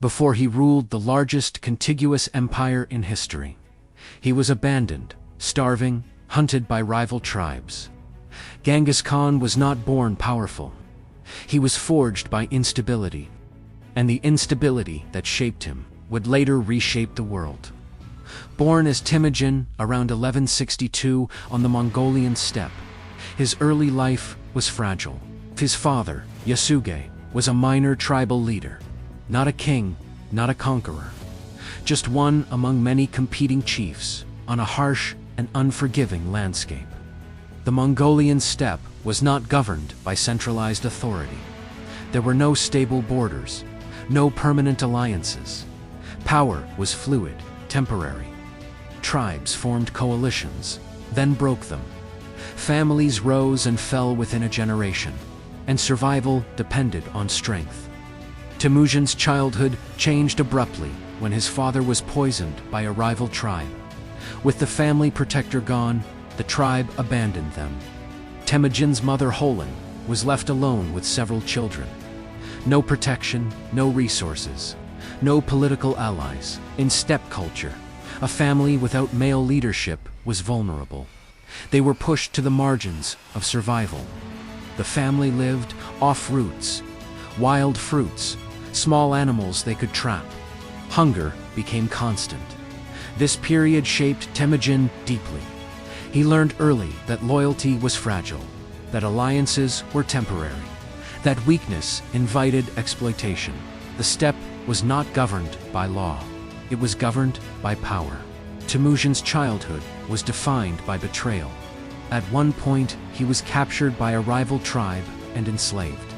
before he ruled the largest contiguous empire in history. He was abandoned, starving, hunted by rival tribes. Genghis Khan was not born powerful. He was forged by instability, and the instability that shaped him would later reshape the world. Born as Temujin around 1162 on the Mongolian steppe, his early life was fragile. His father, Yasuge, was a minor tribal leader, not a king, not a conqueror, just one among many competing chiefs on a harsh and unforgiving landscape. The Mongolian steppe was not governed by centralized authority. There were no stable borders, no permanent alliances. Power was fluid, temporary. Tribes formed coalitions, then broke them. Families rose and fell within a generation, and survival depended on strength. Temujin's childhood changed abruptly when his father was poisoned by a rival tribe. With the family protector gone, the tribe abandoned them. Temujin's mother Holin was left alone with several children. No protection, no resources, no political allies. In steppe culture, a family without male leadership was vulnerable. They were pushed to the margins of survival. The family lived off roots, wild fruits, small animals they could trap. Hunger became constant. This period shaped Temujin deeply. He learned early that loyalty was fragile, that alliances were temporary, that weakness invited exploitation. The steppe was not governed by law. It was governed by power. Temujin's childhood was defined by betrayal. At one point, he was captured by a rival tribe and enslaved.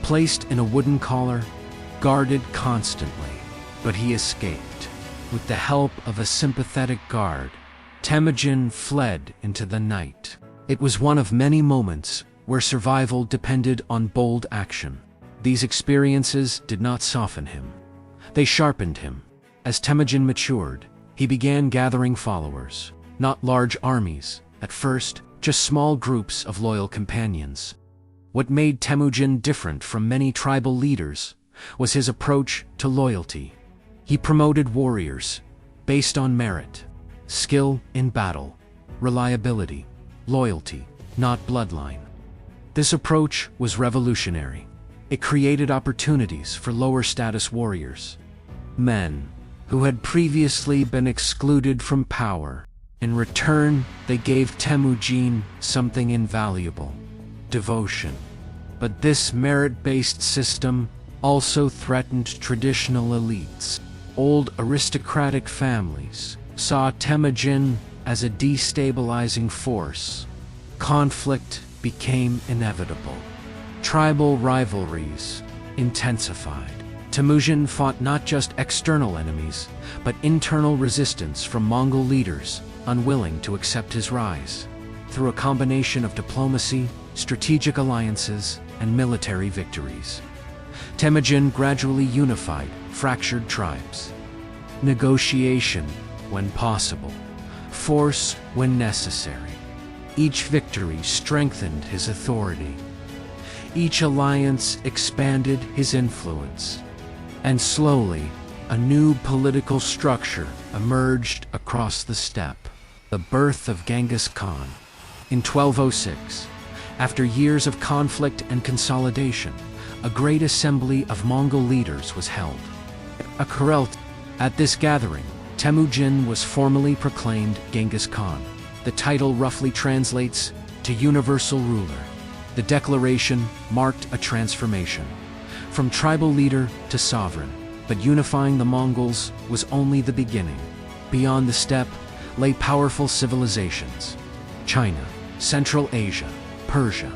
Placed in a wooden collar, guarded constantly, but he escaped. With the help of a sympathetic guard, Temujin fled into the night. It was one of many moments where survival depended on bold action. These experiences did not soften him. They sharpened him. As Temujin matured, he began gathering followers. Not large armies, at first, just small groups of loyal companions. What made Temujin different from many tribal leaders was his approach to loyalty. He promoted warriors based on merit, skill in battle, reliability, loyalty, not bloodline. This approach was revolutionary. It created opportunities for lower status warriors, men who had previously been excluded from power. In return, they gave Temujin something invaluable: devotion. But this merit-based system also threatened traditional elites. Old aristocratic families saw Temujin as a destabilizing force. Conflict became inevitable. Tribal rivalries intensified. Temujin fought not just external enemies, but internal resistance from Mongol leaders unwilling to accept his rise. Through a combination of diplomacy, strategic alliances, and military victories, Temujin gradually unified fractured tribes. Negotiation when possible, force when necessary. Each victory strengthened his authority. Each alliance expanded his influence. And slowly, a new political structure emerged across the steppe. The birth of Genghis Khan. In 1206, after years of conflict and consolidation, a great assembly of Mongol leaders was held. At this gathering, Temujin was formally proclaimed Genghis Khan. The title roughly translates to universal ruler. The declaration marked a transformation, from tribal leader to sovereign. But unifying the Mongols was only the beginning. Beyond the steppe lay powerful civilizations: China, Central Asia, Persia,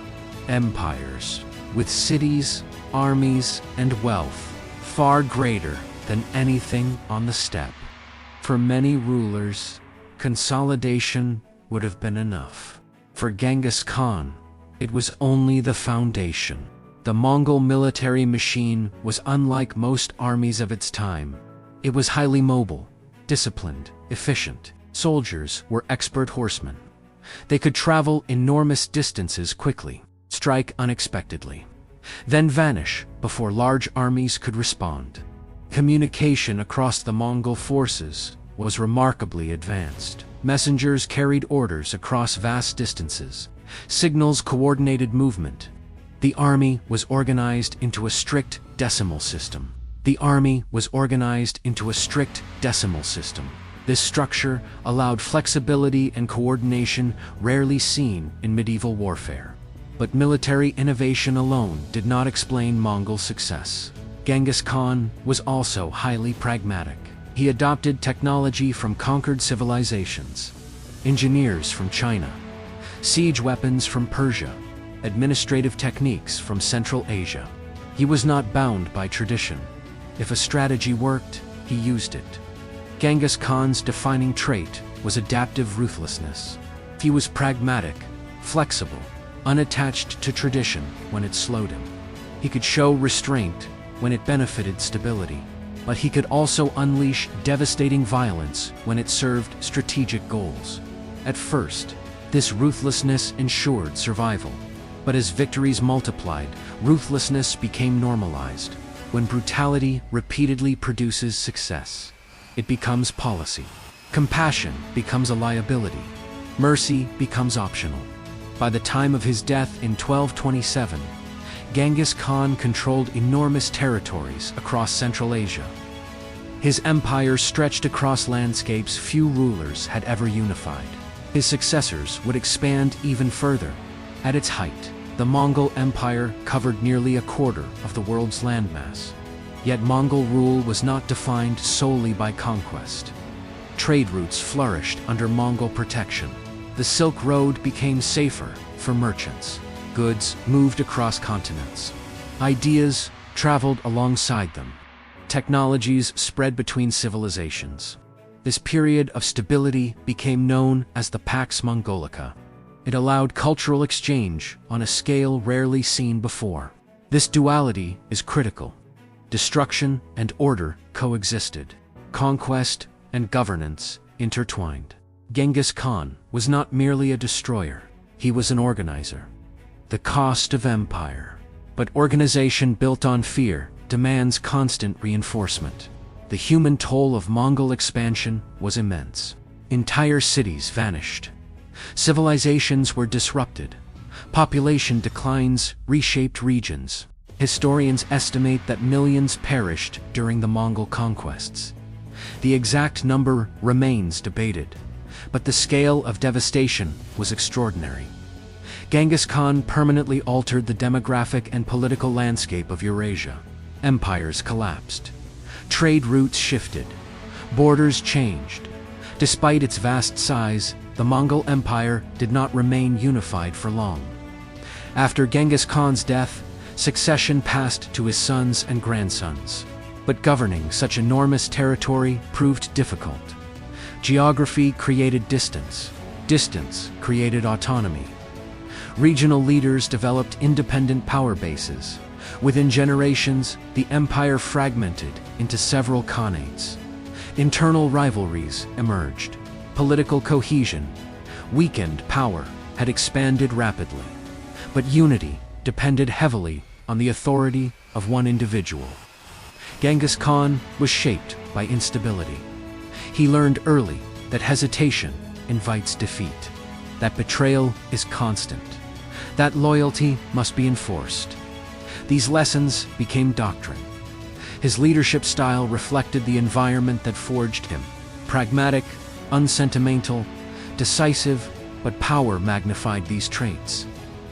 empires, with cities, armies, and wealth far greater than anything on the steppe. For many rulers, consolidation would have been enough. For Genghis Khan, it was only the foundation. The Mongol military machine was unlike most armies of its time. It was highly mobile, disciplined, efficient. Soldiers were expert horsemen. They could travel enormous distances quickly, strike unexpectedly, then vanish before large armies could respond. Communication across the Mongol forces was remarkably advanced. Messengers carried orders across vast distances. Signals coordinated movement. The army was organized into a strict decimal system. This structure allowed flexibility and coordination rarely seen in medieval warfare. But military innovation alone did not explain Mongol success. Genghis Khan was also highly pragmatic. He adopted technology from conquered civilizations, engineers from China, siege weapons from Persia, administrative techniques from Central Asia. He was not bound by tradition. If a strategy worked, he used it. Genghis Khan's defining trait was adaptive ruthlessness. He was pragmatic, flexible, unattached to tradition when it slowed him. He could show restraint when it benefited stability, but he could also unleash devastating violence when it served strategic goals. At first, this ruthlessness ensured survival. But as victories multiplied, ruthlessness became normalized. When brutality repeatedly produces success, it becomes policy. Compassion becomes a liability. Mercy becomes optional. By the time of his death in 1227, Genghis Khan controlled enormous territories across Central Asia. His empire stretched across landscapes few rulers had ever unified. His successors would expand even further. At its height, the Mongol Empire covered nearly a quarter of the world's landmass. Yet Mongol rule was not defined solely by conquest. Trade routes flourished under Mongol protection. The Silk Road became safer for merchants. Goods moved across continents. Ideas traveled alongside them. Technologies spread between civilizations. This period of stability became known as the Pax Mongolica. It allowed cultural exchange on a scale rarely seen before. This duality is critical. Destruction and order coexisted. Conquest and governance intertwined. Genghis Khan was not merely a destroyer. He was an organizer. The cost of empire. But organization built on fear demands constant reinforcement. The human toll of Mongol expansion was immense. Entire cities vanished. Civilizations were disrupted. Population declines reshaped regions. Historians estimate that millions perished during the Mongol conquests. The exact number remains debated, but the scale of devastation was extraordinary. Genghis Khan permanently altered the demographic and political landscape of Eurasia. Empires collapsed. Trade routes shifted. Borders changed. Despite its vast size, the Mongol Empire did not remain unified for long. After Genghis Khan's death, succession passed to his sons and grandsons. But governing such enormous territory proved difficult. Geography created distance. Distance created autonomy. Regional leaders developed independent power bases. Within generations, the empire fragmented into several khanates. Internal rivalries emerged. Political cohesion, weakened power, had expanded rapidly. But unity depended heavily on the authority of one individual. Genghis Khan was shaped by instability. He learned early that hesitation invites defeat, that betrayal is constant, that loyalty must be enforced. These lessons became doctrine. His leadership style reflected the environment that forged him: pragmatic, unsentimental, decisive, but power magnified these traits.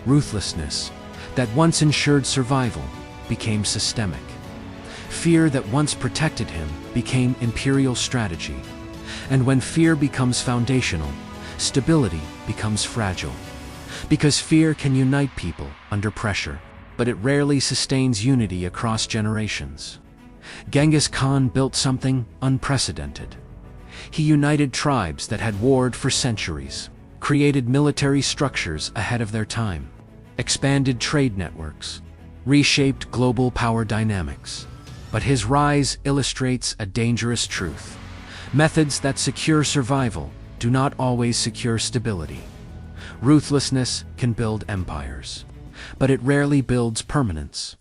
Ruthlessness, that once ensured survival, became systemic. Fear that once protected him became imperial strategy. And when fear becomes foundational, stability becomes fragile. Because fear can unite people under pressure, but it rarely sustains unity across generations. Genghis Khan built something unprecedented. He united tribes that had warred for centuries, created military structures ahead of their time, expanded trade networks, reshaped global power dynamics. But his rise illustrates a dangerous truth. Methods that secure survival do not always secure stability. Ruthlessness can build empires, but it rarely builds permanence.